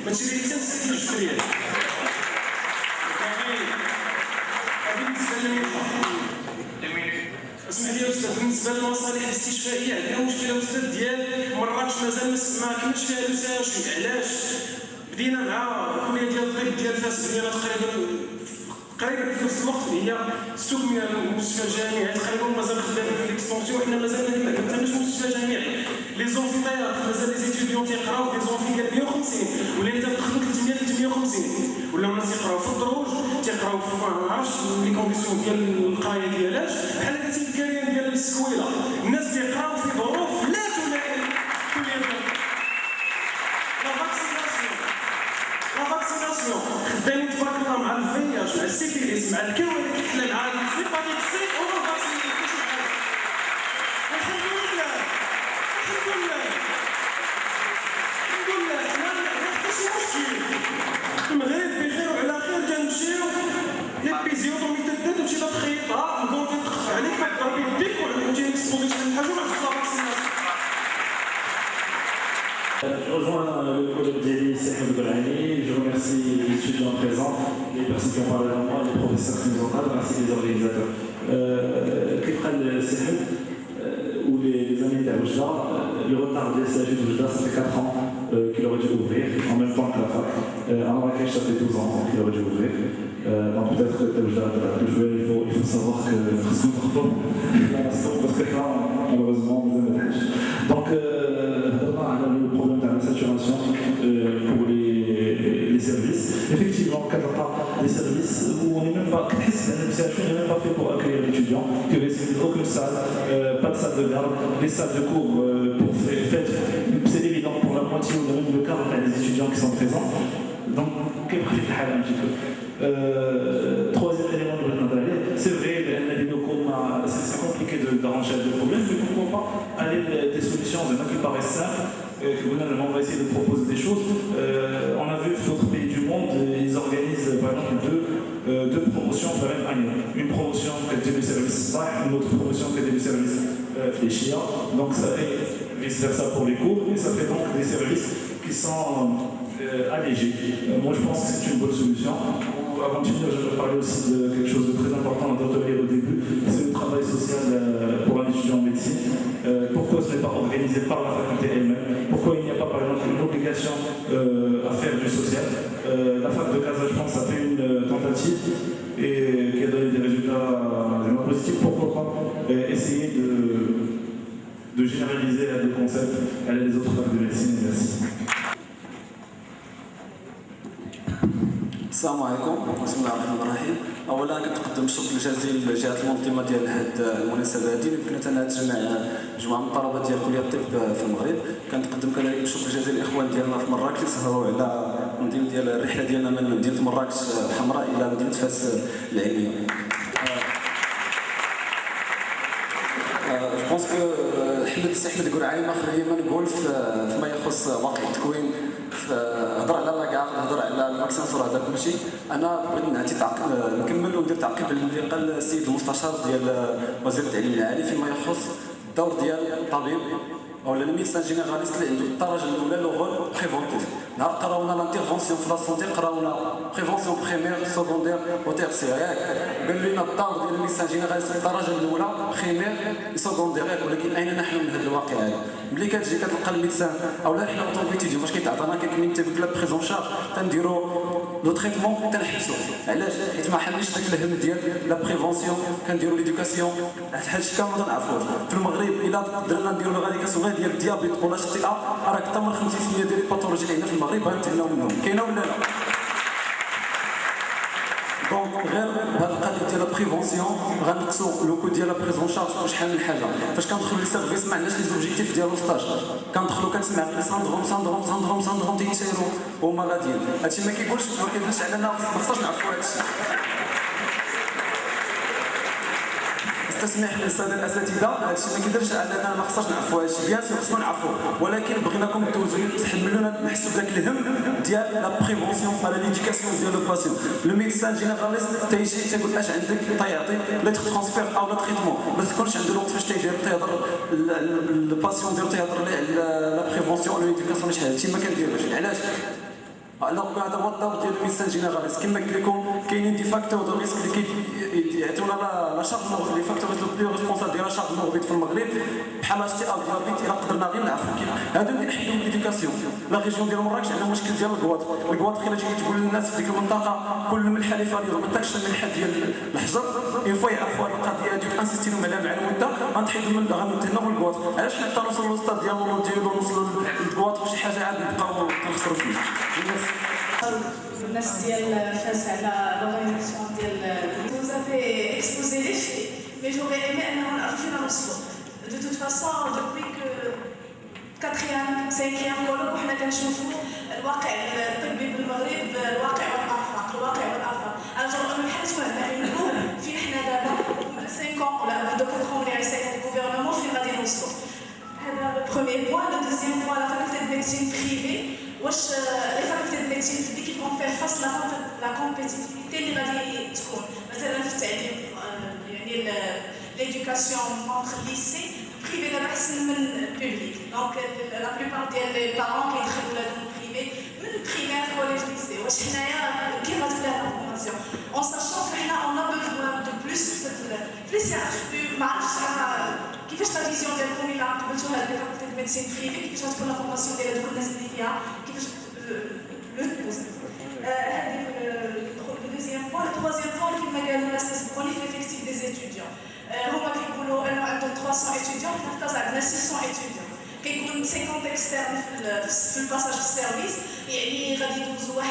ماشي اللي تنسى تشري هذه بالنسبه للمنطقه. اسمح لي استاذ، بالنسبه للمصالح الاستشفائيه عندنا مشكله استاذ ديال مراكش مازال ما كناش فيها لوساج. علاش؟ بدينا مع كليه ديال الطب ديال فاس بدينا تقريبا في نفس الوقت هي استكمل المستشفى الجامعي تقريبا مازال خدام في الاكسبونسيون. حنا مازال ما كنتمناش مستشفى جامعي. لي زونفيتيات مازال لي زيتيديون تيقراو دي زونفي ديال 150 ولا انت تدخلوا 300 350 ولا الناس يقراو في الدروج تيقراو في ما عرفتش لي كونديسيون ديال القرايه ديالاش بحال هكا الكارير ديال السكويله. الناس تيقراو في ظروف لا تلائم كليه لا فاكسيناسيون. خدامين تبارك الله مع الفياج مع السيفيليس مع الكوارث الحلال مع السيباتيك سي وما فاكسينيش حاجه. الحمد لله الحمد لله الحمد لله. ما حتى شي مشكل. المغرب بخير وعلى خير. كنمشيو ليبيزيوطومي تدات ومشي تخيطها نقول تخف عليك ما تضرب يديك وعندك تسبوزي شحال من حاجه وما عرفتش لا فاكسيناسيون. Rejoins le collègue d'Élie Serge Golani, je remercie les étudiants présents, les personnes qui ont parlé avant moi, les professeurs qui nous ont parlé, ainsi que les organisateurs. Kifral Serge, ou les amis d'Aoujda, le retard des SAG d'Aoujda, ça fait 4 ans qu'il aurait dû ouvrir, en même temps que la fac. À Marrakech, ça fait 12 ans qu'il aurait dû ouvrir. Donc peut-être que Aoujda a pu jouer, il faut savoir que ce n'est pas parce que là, malheureusement, on nous a. Donc, le problème de la saturation pour les services. Effectivement, quand on parle des services où on n'est même pas, l'administration n'est même pas fait pour accueillir l'étudiant, que aucune salle, pas de salle de garde, les salles de cours pour faire, c'est évident pour la moitié ou même le quart des étudiants qui sont présents. Donc, un petit peu. Troisième élément de notre analyse, c'est vrai, les locaux, c'est compliqué d'arranger le problème, mais pourquoi pas aller des solutions qui paraissent simples. Que gouvernement va essayer de proposer des choses. On a vu que d'autres pays du monde, ils organisent par exemple deux promotions par même année. Une promotion qui est du service SAC, une autre promotion qui est du service fléchia. Donc ça fait vice-versa pour les cours et ça fait donc des services qui sont allégés. Moi je pense que c'est une bonne solution. Avant de finir, je vais parler aussi de quelque chose de très important à retenir au début, c'est le travail social pour un étudiant en médecine. Pourquoi ce n'est pas organisé par la faculté elle-même? Pourquoi il n'y a pas par exemple une obligation à faire du social? La fac de Casa, je pense, a fait une tentative et qui a donné des résultats vraiment positifs. Pourquoi pas essayer de généraliser le concept à les autres facs de médecine? Merci. السلام عليكم، بسم الله الرحمن الرحيم. اولا كنقدم الشكر الجزيل للجهات المنظمه ديال هذه المناسبه هذه اللي يمكننا انها تجمع مجموعه من الطلبه ديال كليه الطب في المغرب. كنقدم كذلك الشكر الجزيل للاخوان ديالنا في مراكش اللي سهروا على المدينه ديال الرحله ديالنا من مدينه مراكش الحمراء الى مدينه فاس العلميه. جو بونس كو احمد القرعاني ما خليه ما نقول فيما يخص واقع التكوين هضر على لاكار هضر على الماكسينسور هذا كلشي. انا بغيت نعطي نكمل وندير تعقيب اللي قال السيد المستشار ديال وزير التعليم العالي فيما يخص الدور ديال الطبيب او الميدسان جينيراليست اللي عنده الدرجه الاولى لو رول بريفونتيف. نهار قراونا لانترفونسيون في لا سونتي قراونا بريفونسيون بريمير سكوندير وتيرسير ياك قال لنا الدور ديال الميدسان جينيراليست في الدرجه الاولى بريمير سكوندير، ولكن اين نحن من هذا الواقع هذا؟ ملي كتجي كتلقى الميدسان اولا حنا اوتوبيتيديون فاش كيتعطانا كيمين تيقول لك بريزون شارج تنديروا لو تريتمون تنحبسو. علاش؟ حيت ما حملش داك الهم ديال لا بريفونسيون كنديروا ليدوكاسيون. هادشي كامل ما تنعرفوش في المغرب. الا درنا نديروا ليغاليكاسيون ديال الديابيت ولا التي راه اكثر من 50% ديال الباثولوجي اللي عندنا في المغرب غنتهناو منهم. كاينه ولا لا؟ دونك غير بهذا القضيه ديال البريفونسيون غنقصوا لو كو ديال لا بريزون شارج وشحال من حاجه. فاش كندخلوا لي سيرفيس ما عندناش لي زوبجيكتيف ديال الستاج، كندخلوا كنسمع لي ساندروم تيسيروا وهما غاديين. هادشي ما كيقولش علينا ما خصناش نعرفوا هادشي. استسمح للساده الاساتذه هادشي ما كيديرش علينا ما خصناش نعرفوا هادشي. بيان سور خصنا نعرفوا، ولكن بغيناكم دوزوا تحملونا نحسوا بداك الهم ديال لا بريفونسيون على ليديكاسيون ديال لو باسيون. لو ميدسان جينيراليست تيجي تيقول اش عندك تيعطي لا ترانسفير او لا تريتمون، ما تكونش عنده الوقت فاش تيدير تيهضر الباسيون ديالو تيهضر على لا بريفونسيون ولا ليديكاسيون شحال. هادشي ما كنديروش. علاش؟ الوغ هذا هو الضابط ديال الميسان جينيراليست. كما قلت لكم كاينين دي فاكتور دو ريسك اللي يعطيونا لا شارج لي فاكتور لو بلو ريسبونسابل ديال لا شارج المغربي في المغرب بحال اتش تي ال ديابيت الا قدرنا غير نعرفوا هادو كنحيدهم ليديكاسيون. لا ريجيون ديال مراكش عندنا مشكل ديال الكواط الا جيتي تقول للناس في ديك المنطقه كل ملحه اللي فيها ما تاكش الملحه ديال الحجر اون فوا يعرفوا هذه القضيه هذيك انسيستي لهم عليها مع المده غنتحيدوا من غنتهناو بالكواط. علاش حتى نوصلوا للستاد ديالو نوصلوا للكواط وشي حاجه عاد نبقاو كنخسروا فيه. الناس ديال فاس على لورغانيزاسيون ديال vous avez exposé les faits mais j'aurais aimé اننا نعرف فينا نوصلوا. de toute façon depuis que 4e 5e كولوب وحنا كنشوفوا الواقع الطبي بالمغرب الواقع والافاق الواقع والافاق. الجو نحسوا هنا فين حنا دابا de 5 ans ولا de 4 ans اللي غيسيطر الغوفرنمون فين غادي نوصلوا. هذا le premier point. le deuxième point la faculté de médecine privée. واش les facultés de médecine publique qui vont faire face la compétitivité اللي غادي تكون مثلا في التعليم يعني l'éducation entre lycée privé دابا احسن من public. donc la plupart ديال les parents كيدخلوا ولادهم privé من primaire collège lycée. واش حنايا كيف غتبدا لا فورماسيون en sachant que حنا on a besoin de plus في CHU. ما عرفتش كيفاش لا فيزيون ديالكم الا قبلتوا هاد لي فاكولتي دو ميديسين بريفي كيفاش غتكون لا فورماسيون ديال هادوك الناس اللي فيها كيفاش لو دوز. هذيك لو دوزيام بوان. التروازيام بوان كيما قالوا الناس تسبقوني في ليفيكتيف دي زيتيديون. هما كيقولوا انه عندهم 300 اتيديون حنا في كازا عندنا 600 اتيديون. كيكون 50 اكسترن في الباساج في السيرفيس يعني غادي يدوزوا 1-2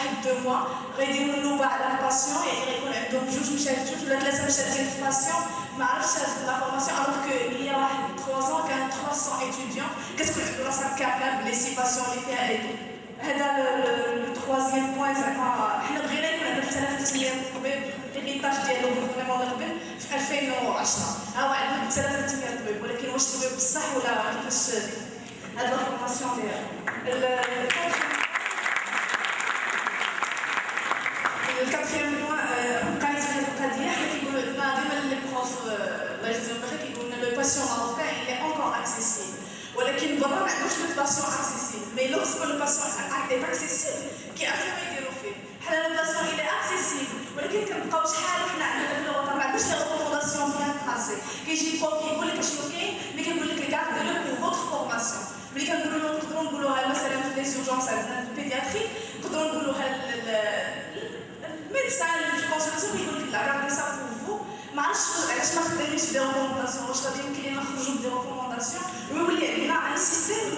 موا غيديروا النوبه على الباسيون يعني غيكون عندهم 2 مشاركين ولا 3 مشاركين في الباسيون. ما عرفتش هاد لا فورماسيون الوغ كو il y a 3 ans كان 300 اتيديون كتكون عندك راسك كابابل لي سي باسيون اللي فيها ايدو. هذا لو تروازيام بوان. زعما حنا بغينا يكون عندنا 3 ايام طبيب ليغيتاج ديالو الغوفرنمون القبل في 2010 ها هو عندنا 3 ايام طبيب ولكن واش طبيب بصح ولا كيفاش هاد لا فورماسيون ديالها. الكاتريام بوان بقيت في هاد القضيه حنا كيقولوا لنا ديما لي بروف الله يجزيهم بخير كيقولوا لنا لو باسيون ماروكان il est encore accessible ولكن برا ما عندوش لو باسيون accessible. mais lorsque le patient est accessible كيعرفوا ما يديروا فيه. حنا لو باسيون il est accessible ولكن كنبقاو شحال وحنا عندنا في الوطن ما عندناش لي ريكومونداسيون بيان تراسي. كيجي البروف كيقول لك شنو كاين مي كيقول لك غاردي لو بور فوتر فورماسيون. ملي كنقولوا لهم نقدروا نقولوها مثلا في لي زورجونس عندنا في البيدياتري نقدروا نقولوها الميدسان اللي في الكونسلتاسيون كيقول لك لا غاردي سا بور فو. ما عرفتش علاش ما خدامينش دي ريكومونداسيون. واش غادي يمكن لنا نخرجوا بدي ريكومونداسيون ويولي عندنا ان سيستيم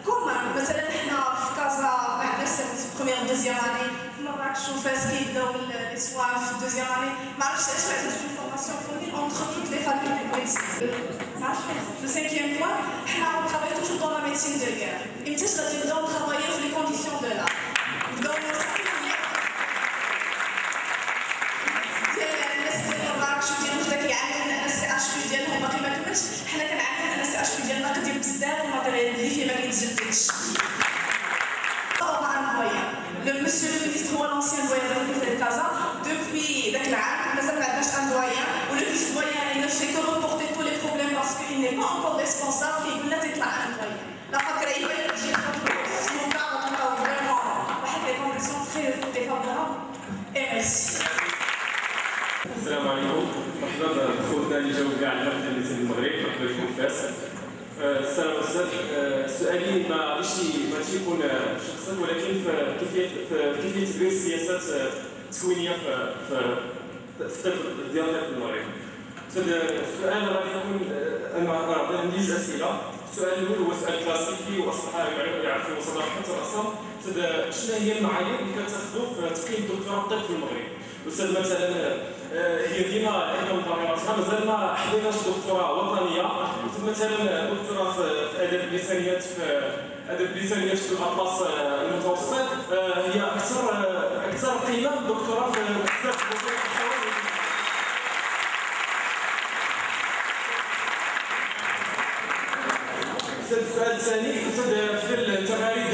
كومان. مثلا حنا في كازا ما عندناش سيرفيس بروميير دوزيام اني في مراكش وفاس كيبداو لي سوان في دوزيام اني. ما عرفتش علاش ما عندناش اون فورماسيون كومين اونتر توت لي فاكولتي دو ميديسين. ما عرفتش لو 5e بوان حنا نترافايو توجور دون لا ميديسين دو غير. امتاش غادي نبداو نترافايو في لي كونديسيون دو لا نبداو حنا كنعانيو ان CHU ديالنا قديم بزاف والماتيريال اللي فيه ما كيتجددش. طبعا نوايا لو مسيو لو مينيستر هو لونسيان دويان ديال كازا دوبوي داك العام مازال ما عندناش ان دويان ولو فيس دويان il ne fait que reporter tous les problèmes parce qu'il n'est pas encore responsable كيقول لنا تيطلع ان دويان. لا فكره هي اللي تجي سمو كاع غنلقاو فريمون واحد لي كونديسيون تري ديفابورابل. ميرسي. السلام عليكم. مرحبا بخوتنا اللي جاوا كاع على ميديسين المغرب. مرحبا بكم في فاس. السلام استاذ. سؤالي ما غاديش يكون شخصا ولكن في كيفيه تدوين السياسات التكوينيه في الطب ديالنا في المغرب. السؤال غادي يكون انا عندي جوج اسئله. السؤال الاول هو سؤال كلاسيكي واصبح يعرفوا صداقه حتى راسهم. شنو هي المعايير اللي كتاخذوا في تقييم دكتوراه الطب في المغرب؟ استاذ مثلا هي ديما عندنا مقارناتها مازال ما حضرناش دكتوراه وطنيه. مثلا دكتوراه في ادب اللسانيات في الاطلس المتوسط هي اكثر قيمه من دكتوراه في السؤال الثاني في التغاريد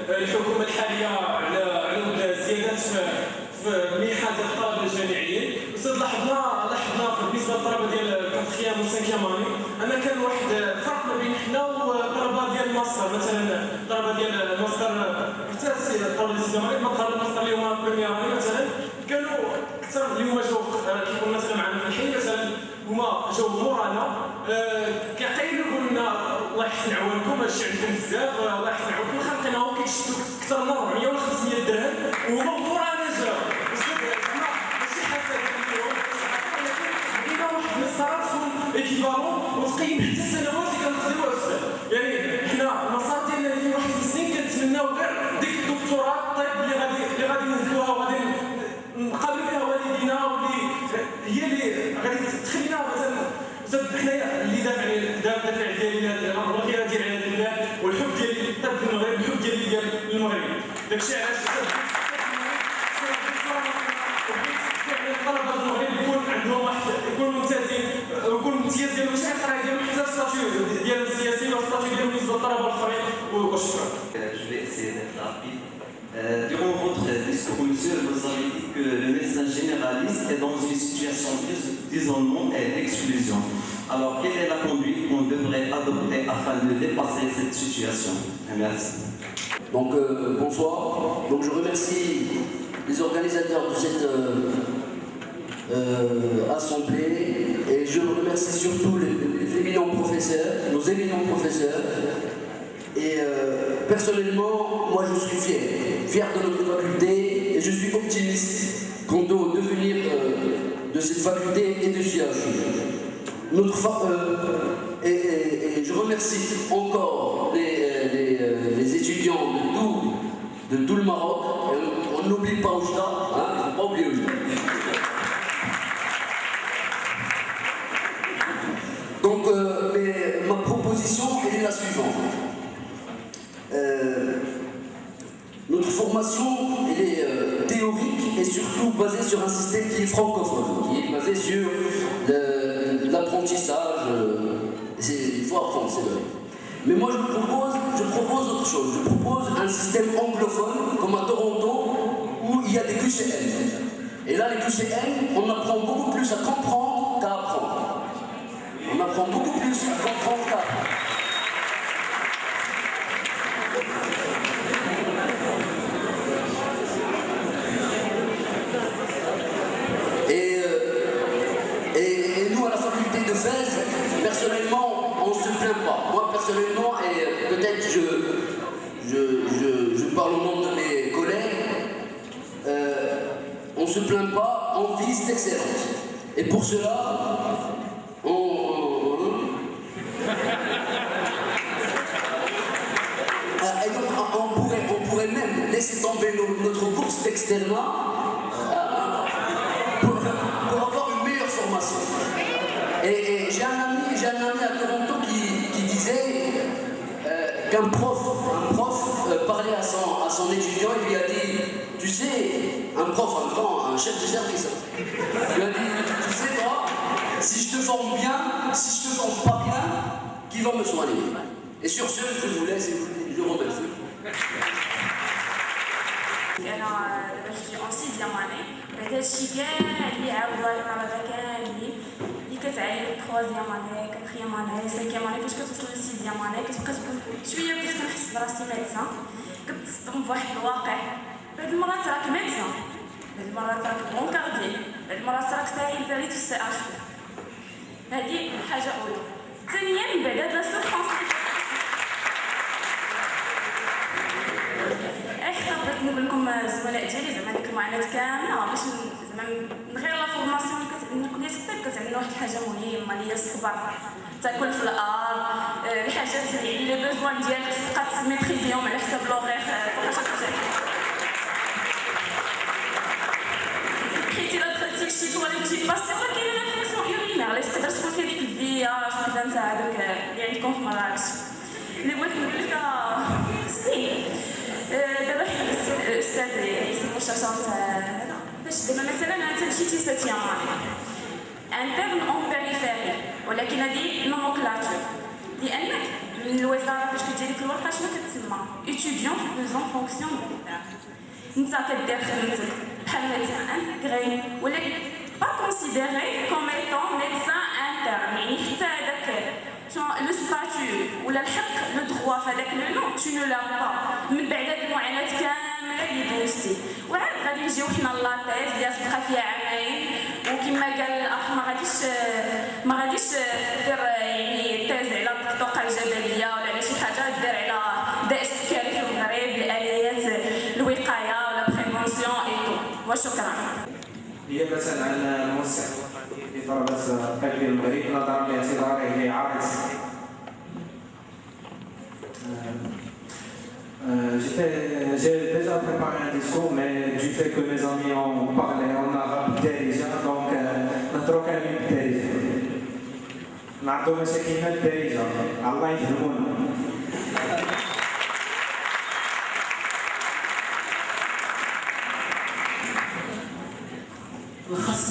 الحكومه الحاليه على زيادات في منحه ديال الطلبه الجامعيين. استاذ لاحظنا بالنسبه للطلبه ديال الكاتخيام والسانكيام اني ان كان واحد الفرق ما بين حنا والطلبه ديال الماستر. مثلا الطلبه ديال الماستر حتى اساسي للطلبه الاستثماريه مثلا بالنسبه لهم بريمير اني مثلا كانوا اكثر اللي هما جاو كيكون مثلا معنا في الحي مثلا هما جاو مورانا كيعطيو لنا الله يحسن عوانكم هادشي عندكم بزاف الله يحسن عوانكم خلقناهم كيشدوا اكثر من 400 ولا 500 درهم وهما مورانا جاو ماشي حسد ليهم بغينا واحد المسارات تكون ايكيفالون وتقيم حتى السنوات اللي كنقضيوها في السنه يعني حنا المسار ديالنا اللي فيه واحد السنين كنتمناو غير ديك الدكتوراه الطب اللي غادي نهزوها وغادي نقابلوا بها والدينا واللي هي اللي غادي تخلينا مثلا حنايا اللي دافع ديالي الغيره ديال عباد الله والحب ديالي للطب في المغرب الحب ديالي ديال المغرب داكشي علاش الطلبه المغرب يكون عندهم واحد يكونوا ممتازين ويكونوا امتيازين ماشي غير القرايه ديالهم حتى الستاتيو ديال السياسي والستاتيو ديالهم بالنسبه للطلبه الاخرين وشكرا. Je vais essayer d'être rapide. Durant votre discours, monsieur, vous avez dit que le médecin généraliste est dans une situation d'isolement et d'exclusion. Alors, quelle est la conduite qu'on devrait adopter afin de dépasser cette situation? Merci. Donc, bonsoir. Donc, je remercie les organisateurs de cette assemblée et je remercie surtout les éminents professeurs, nos éminents professeurs. Et personnellement, moi je suis fier de notre faculté et je suis optimiste quant au devenir de cette faculté et de CHU. Et je remercie encore les étudiants de tout le Maroc. On n'oublie pas Oujda, hein, il ne faut pas oublier Oujda. Donc ma proposition est la suivante. Notre formation elle est théorique et surtout basée sur un système qui est francophone, qui est basé sur l'apprentissage. Il faut apprendre, c'est vrai. Mais moi je propose autre chose. Je propose un système anglophone comme à Toronto où il y a des QCM. Et là les QCM, on apprend beaucoup plus à comprendre qu'à apprendre. On apprend beaucoup plus à comprendre qu'à apprendre. Et nous, à la faculté de Fès, personnellement, on ne se plaint pas. Moi, personnellement, et peut-être je parle au nom de mes collègues, on ne se plaint pas, on vise l'excellence. Et pour cela, on pourrait même laisser tomber notre bourse d'externat pour avoir une meilleure formation. Et j'ai un ami à Toronto qui disait qu'un prof parlait à son étudiant et lui a dit, tu sais, un prof, un chef de service, lui a dit, tu sais toi, si je te forme bien, si je te forme pas bien, qui va me soigner? Et sur ce, je vous laisse et je vous remercie. Je suis en 6e année. هذا الشيء كاع اللي عاودوا على هذا كاع اللي كتعاني 3e année 4e année 5e année فاش كتوصل ل 6e année كتبقى تقول شويه بديت كنحس براسي ميدسان كتصدم بواحد الواقع. هاد المرات راك ميدسان، هاد المرات راك بونكاردي، هاد المرات راك سايل بريد في السي اش. هادي حاجه اولى. ثانيا من بعد هاد لا سوفرونس بغيت نقول لكم الزملاء ديالي زعما ديك المعاناه كامله باش زعما من غير لا فورماسيون اللي كليه الطب كتعلمنا واحد الحاجه مهمه اللي هي الصبر، تاكل في الارض، الحاجات اللي لي بيزوان ديالك تبقى تميتريزيهم على حساب لوغيغ حيتي لا درتي شي كواليتي باسيون كاينه لا فونكسيون يورينير اللي تقدر تكون فيها ديك الفياج وكذا نتا هذوك اللي عندكم في مراكش اللي بغيت نقول لك سي دابا الاستاذ يسمو الشاشات باش دابا مثلا انت مشيتي ساتيام انترن اون بيريفيري ولكن هذه نوموكلاتور لانك من الوزاره باش كدير ديك الورقه شنو كتسمى ايتيديون فوزون فونكسيون ميليتير. انت كدير خدمتك بحال ميدسان انتغري ولكن با كونسيديري كوم ايتون ميدسان انترن يعني حتى هذاك لو ستاتيو ولا الحق لو دروا في هذاك لو نو تو نو لا با من بعد هاد المعاناه كامله اللي دوزتي. وعاد غادي نجيو حنا لاطيز اللي تبقى فيها عامين، وكما قال الاخ ما غاديش دير يعني تيز على الطاقه الجبليه ولا على شي حاجه، دير على داء السكري في المغرب، الاليات الوقايه ولا بريفونسيون اي. وشكرا. نيابة عن الموسع لطلبة الطب المغرب نظرا لاعتباره عارض. J'ai déjà préparé un discours, mais du fait que mes amis ont parlé en arabe déjà, donc نترك بالدارجة. نعطوا مساكينا الدارجة، الله يفهمونا. لخص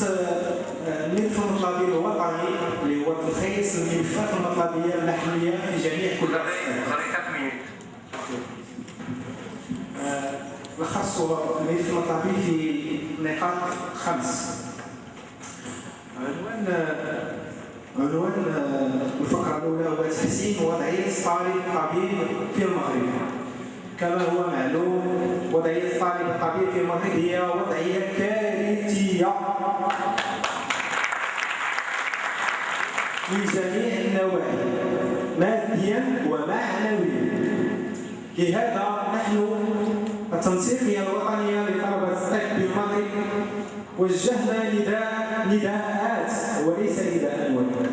الملف المطلبي الوطني اللي هو تلخيص الملفات المطلبية اللحمية في جميع كل لخص الملف المطلبي في نقاط 5. عنوان الفقرة الأولى هو تحسين وضعية الطبيب في المغرب. كما هو معلوم وضعية الطالب الطبيب في المغرب هي وضعية كارثية من جميع النواحي ماديا ومعنويا. لهذا نحن التنسيقية الوطنية لطلبة الطب بالمغرب وجهنا نداءات وليس نداء واحد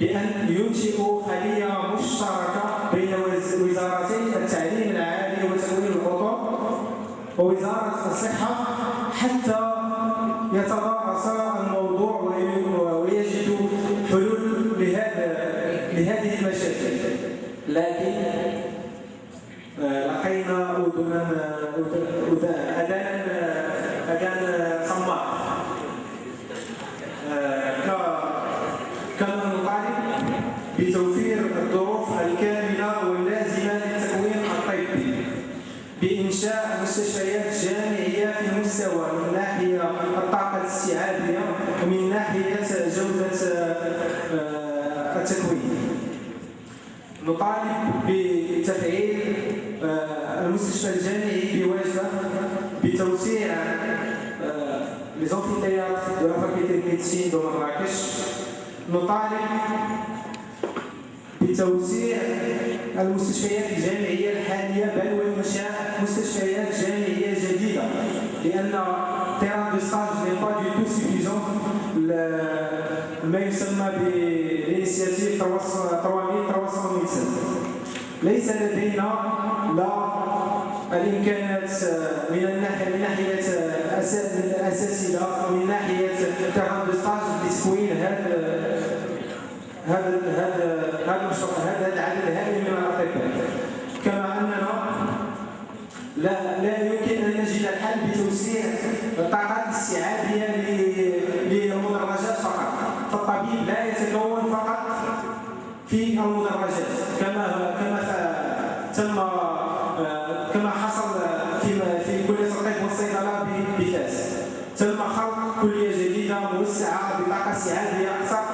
بأن ينشئوا خلية مشتركة بين وزارتي التعليم العالي وتمويل الخطوط ووزارة الصحة حتى يتدارس الموضوع ويجدوا حلول لهذه المشاكل. لكن لقينا أذان صماء. كما نطالب بتوفير الظروف الكاملة واللازمة للتكوين الطبي، بإنشاء مستشفيات جامعية في المستوى من ناحية الطاقة الاستيعابية ومن ناحية جودة التكوين. نطالب بتفعيل المستشفى الجامعي بواجدة، بتوسيع les amphithéâtres de la faculté de médecine de Marrakech. نطالب بتوسيع المستشفيات الجامعية الحالية بل وإنشاء مستشفيات جامعية جديدة، لأن terrain de stage n'est pas du tout suffisant. ما يسمى بالإنيشياتيف 3300 ليس لدينا لا الامكانات من ناحيه الاساتذه ومن ناحيه terrain de stage لتكوين هذا العدد الهائل من الاطباء. كما اننا لا يمكن ان نجد الحل بتوسيع الطاقات الاستيعابيه للمدرجات فقط، فالطبيب لا يتكون فقط في المدرجات كما حصل في كلية الطب والصيدلة بفاس. تم خلق كلية جديدة موسعة بطاقة استيعابية أكثر،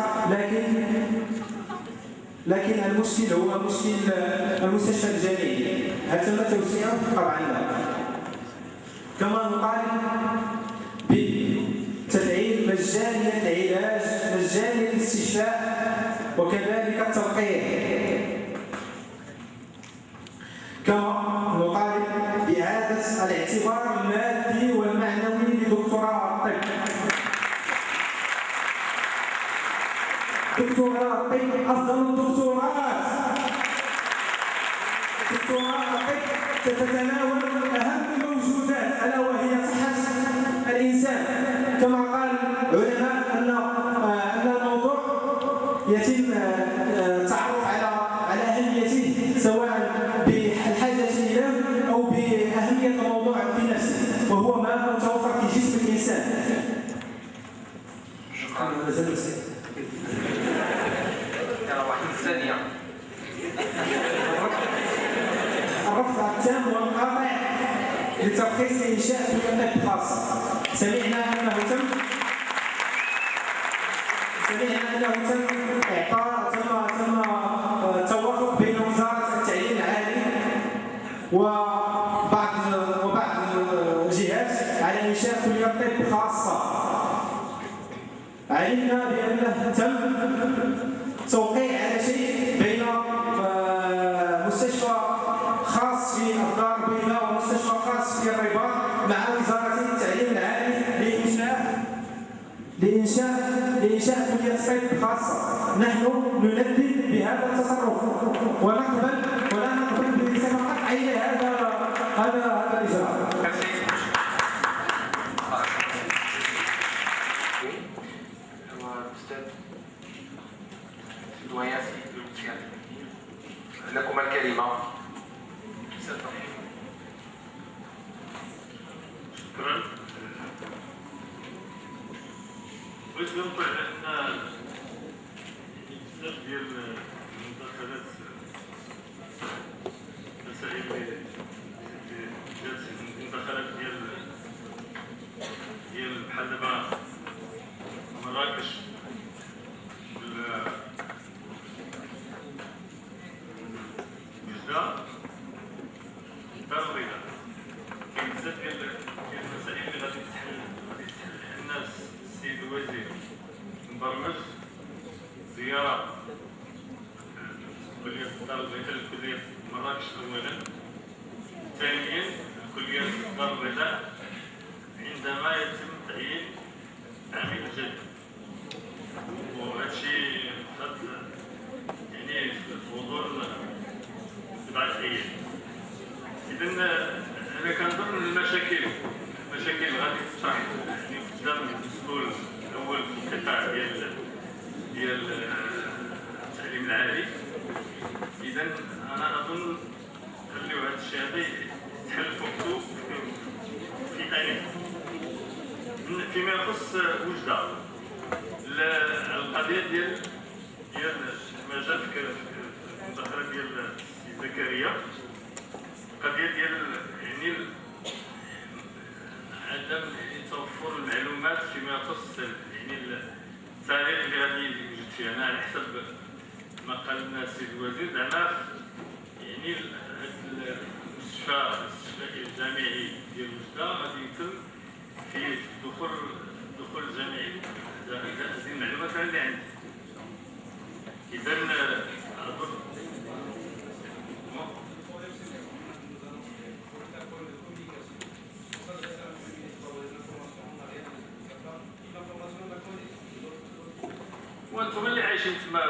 لكن المشكل هو مشكل المستشفى الجامعي. هل تم توسيعه؟ طبعا لا. كما نطالب بتفعيل مجانية العلاج، مجانية الاستشفاء وكذلك التلقيح. كما نطالب بإعادة الاعتبار المادي والمعنوي لدكتوراه الطب. دكتوراه الطب أفضل الدكتورات. دكتوراه الطب تتناول أهم الموجودات ألا وهي صحة الإنسان. كما قال العلماء أن الموضوع يتم التعرف على أهميته سواء بالحاجة إليه أو بأهمية الموضوع في نفسه، وهو ما متوفر في جسم الإنسان. شكرا. الثانية الرفض التام والقاطع لترخيص إنشاء كليات خاصة. سمعنا أنه تم إعطاء تم التوافق بين وزارة التعليم العالي على إنشاء كلية طب خاصة. علمنا بأنه تم توقيع على شيء بين مستشفى خاص في الدار البيضاء ومستشفى خاص في الرباط مع وزارة التعليم العالي لإنشاء كلية طب خاصة. نحن نلبي بهذا التصرف ونقبل ولا نقبل بصفة قطعية هذا الإجراء. لكم الكلمة. شكرا. بغيت نوضح ان بزاف ديال المداخلات المسائل المداخلات ديال بحال دابا مراكش وجدة الدار البيضاء كاين بزاف ديال المسائل اللي غادي تحل الناس. السيد الوزير مبرمج زيارة كلية الدار البيضاء لكلية مراكش أولا، ثانيا كلية الدار البيضاء عندما يتم تعيين عميد جديد. وهذا الشيء يعني في غضون 7 أيام. إذا أنا كنظن المشاكل غادي تطرح يعني قدام المسؤول الأول في القطاع ديال التعليم العالي. إذا أنا أظن خليو هذا الشيء هذا يتحل فوقتو في آنه. فيما يخص وجدة القضية ديال ما جا في المداخلة ديال السي زكريا، القضية ديال يعني عدم توفر المعلومات فيما يخص يعني التاريخ اللي غادي يوجد فيه. انا على حسب ما قال لنا السيد الوزير زعما يعني المستشفى الجامعي ديال وجدة غادي يتم في دخول الجامعي. هذه المعلومات اللي عندي. اذا اظن وانتم اللي عايشين تما.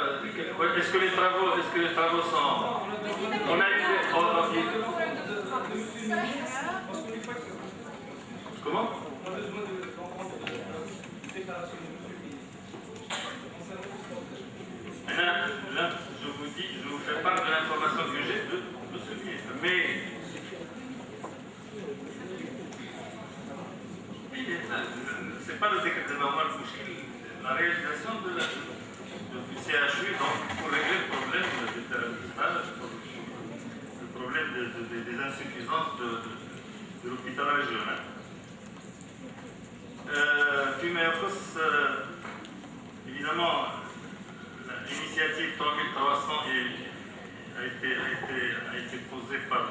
اسكو لي ترافو سون on a comment là je vous dis, je vous fais part de l'information que j'ai de ce ministre, mais c'est pas le décrétement, la réalisation du CHU donc pour régler le problème des terrains de stage, le problème des insuffisances de l'hôpital régional. فيما يخص évidemment l'initiative 3300 a été posée par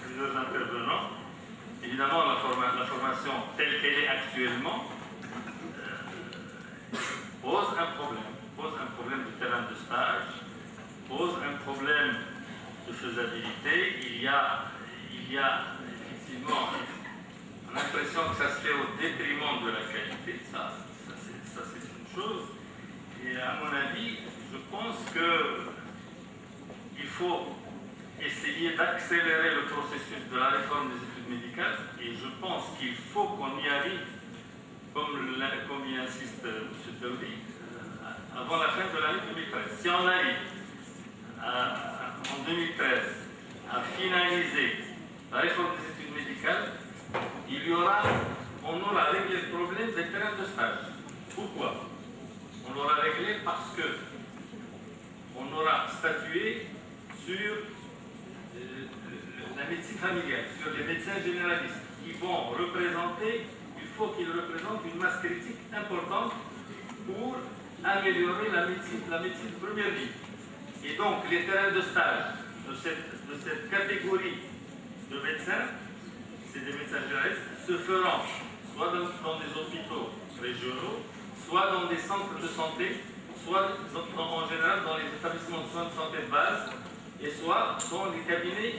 plusieurs intervenants. Évidemment, la formation telle qu'elle est actuellement pose un problème de terrain de stage, pose un problème de faisabilité. Il y a effectivement l'impression que ça se fait au détriment de la qualité. Ça c'est une chose. Et à mon avis, je pense qu'il faut essayer d'accélérer le processus de la réforme des études médicales. Et je pense qu'il faut qu'on y arrive, comme y insiste M. Daoudi, avant la fin de l'année 2013. Si on arrive en 2013 à finaliser la réforme des études médicales, on aura réglé le problème des terrains de stage. Pourquoi? On l'aura réglé parce que on aura statué sur la médecine familiale, sur les médecins généralistes qui vont représenter, il faut qu'ils représentent une masse critique importante pour améliorer la médecine de première ligne. Et donc les terrains de stage de cette catégorie de médecins, c'est des médecins généralistes, se feront soit dans des hôpitaux régionaux, soit dans des centres de santé, soit en général dans les établissements de soins de santé de base, et soit dans les cabinets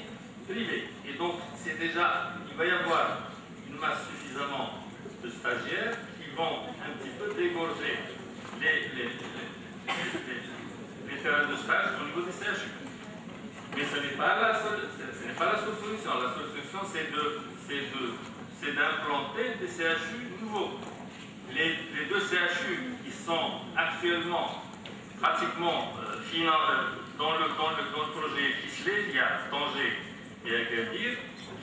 privés. Et donc, c'est déjà, il va y avoir une masse suffisamment de stagiaires qui vont un petit peu dégorger les terrains de stage au niveau des CHU. Mais ce n'est pas la seule solution. La seule solution, c'est d'implanter des CHU nouveaux. Les deux CHU qui sont actuellement pratiquement dans le projet ficelé, il y a Tanger et Agadir,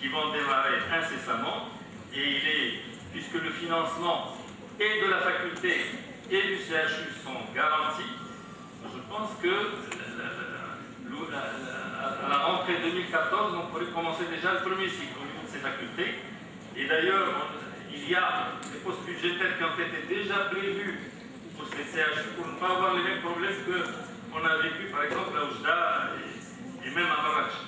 qui vont démarrer incessamment. Et puisque le financement et de la faculté et du CHU sont garantis, je pense que à la rentrée 2014, on pourrait commencer déjà le premier cycle au niveau de ces facultés. Et d'ailleurs, il y a des postes budgétaires qui ont été déjà prévus pour ces CHU pour ne pas avoir les mêmes problèmes qu'on a vécu par exemple à Oujda et même à Marrakech.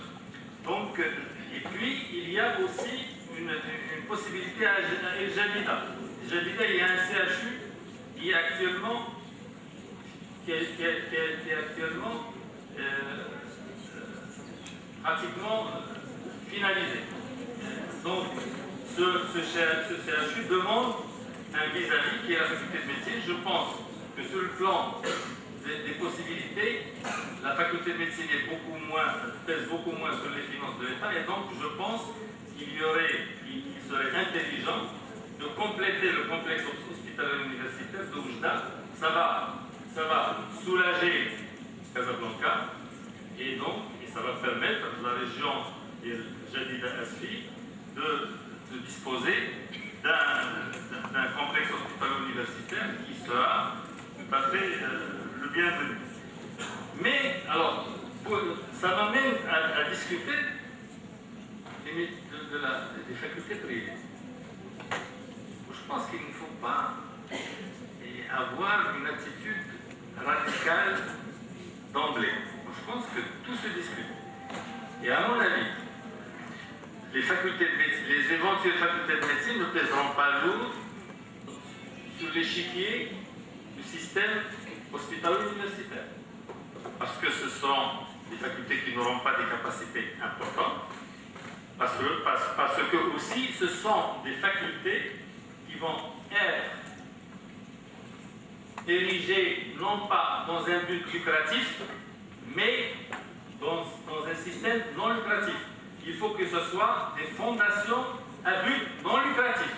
Donc, et puis, il y a aussi une possibilité à El Jadida. El Jadida, il y a un CHU qui est actuellement pratiquement finalisé. Donc, ce CHU demande un vis-à-vis qui est la faculté de médecine. Je pense que sur le plan des possibilités, la faculté de médecine pèse beaucoup moins sur les finances de l'État, et donc je pense qu'il serait intelligent de compléter le complexe hospitalier universitaire de Oujda. Ça va soulager Casablanca, et ça va permettre à la région Jadida Asfi de disposer d'un complexe hospitalier universitaire qui sera tout à fait le bienvenu. Mais, alors, ça m'amène à discuter des facultés privées. Je pense qu'il ne faut pas avoir une attitude radicale d'emblée. Je pense que tout se discute. Et à mon avis, les éventuelles facultés de médecine ne pèseront pas lourd sur l'échiquier du système hospitalo-universitaire. Parce que ce sont des facultés qui n'auront pas des capacités importantes. Parce que aussi, ce sont des facultés qui vont être érigées non pas dans un but lucratif, mais dans un système non lucratif. Il faut que ce soit des fondations à but non lucratif.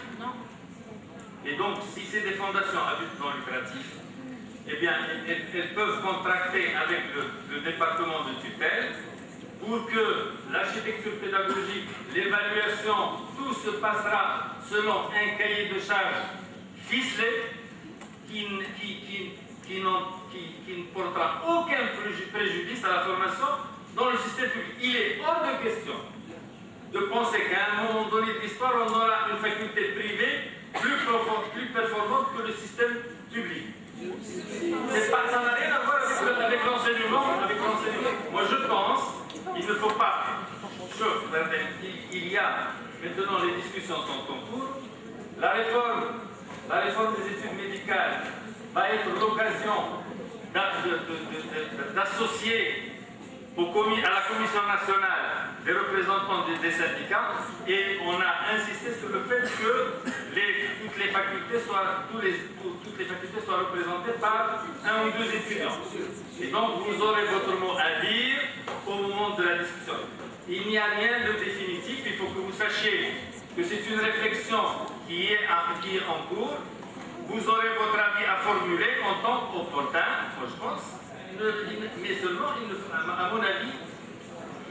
Et donc, si c'est des fondations à but non lucratif, eh bien, elles peuvent contracter avec le département de tutelle pour que l'architecture pédagogique, l'évaluation, tout se passera selon un cahier de charges ficelé qui ne portera aucun préjudice à la formation dans le système public. Il est hors de question de penser qu'à un moment donné de l'histoire, on aura une faculté privée plus performante que le système public. Ça n'a rien à voir avec l'enseignement. Moi, je pense qu'il ne faut pas. Il y a maintenant, les discussions sont en cours. La réforme des études médicales va être l'occasion d'associer à la Commission nationale des représentants des syndicats, et on a insisté sur le fait que toutes les facultés soient représentées par un ou deux étudiants. Et donc vous aurez votre mot à dire au moment de la discussion. Il n'y a rien de définitif, il faut que vous sachiez que c'est une réflexion qui est en cours. Vous aurez votre avis à formuler en tant qu'opportun, moi je pense, mais seulement, à mon avis,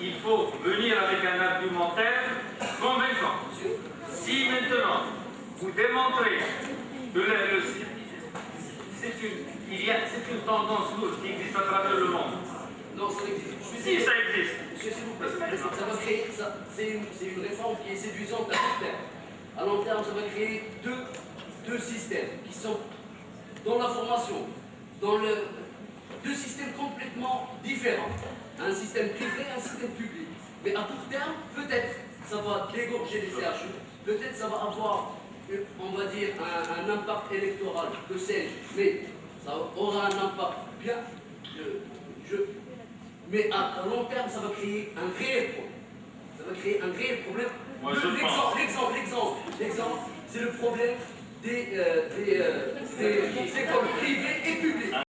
il faut venir avec un argumentaire convaincant. Si maintenant vous démontrez que c'est une tendance lourde qui existe à travers le monde. Non, ça existe. Si, ça existe. Monsieur, s'il vous plaît, c'est une réforme qui est séduisante à court terme. À long terme, ça va créer deux systèmes qui sont dans la formation, deux systèmes complètement différents. Un système privé et un système public. Mais à court terme, peut-être, ça va dégorger les CHU. peut-être ça va avoir, on va dire, un impact électoral, que sais-je, mais ça aura un impact bien, mais à long terme, ça va créer un réel problème. Ça va créer un réel problème. Moi, je pense. L'exemple, c'est le problème des écoles privées et publiques.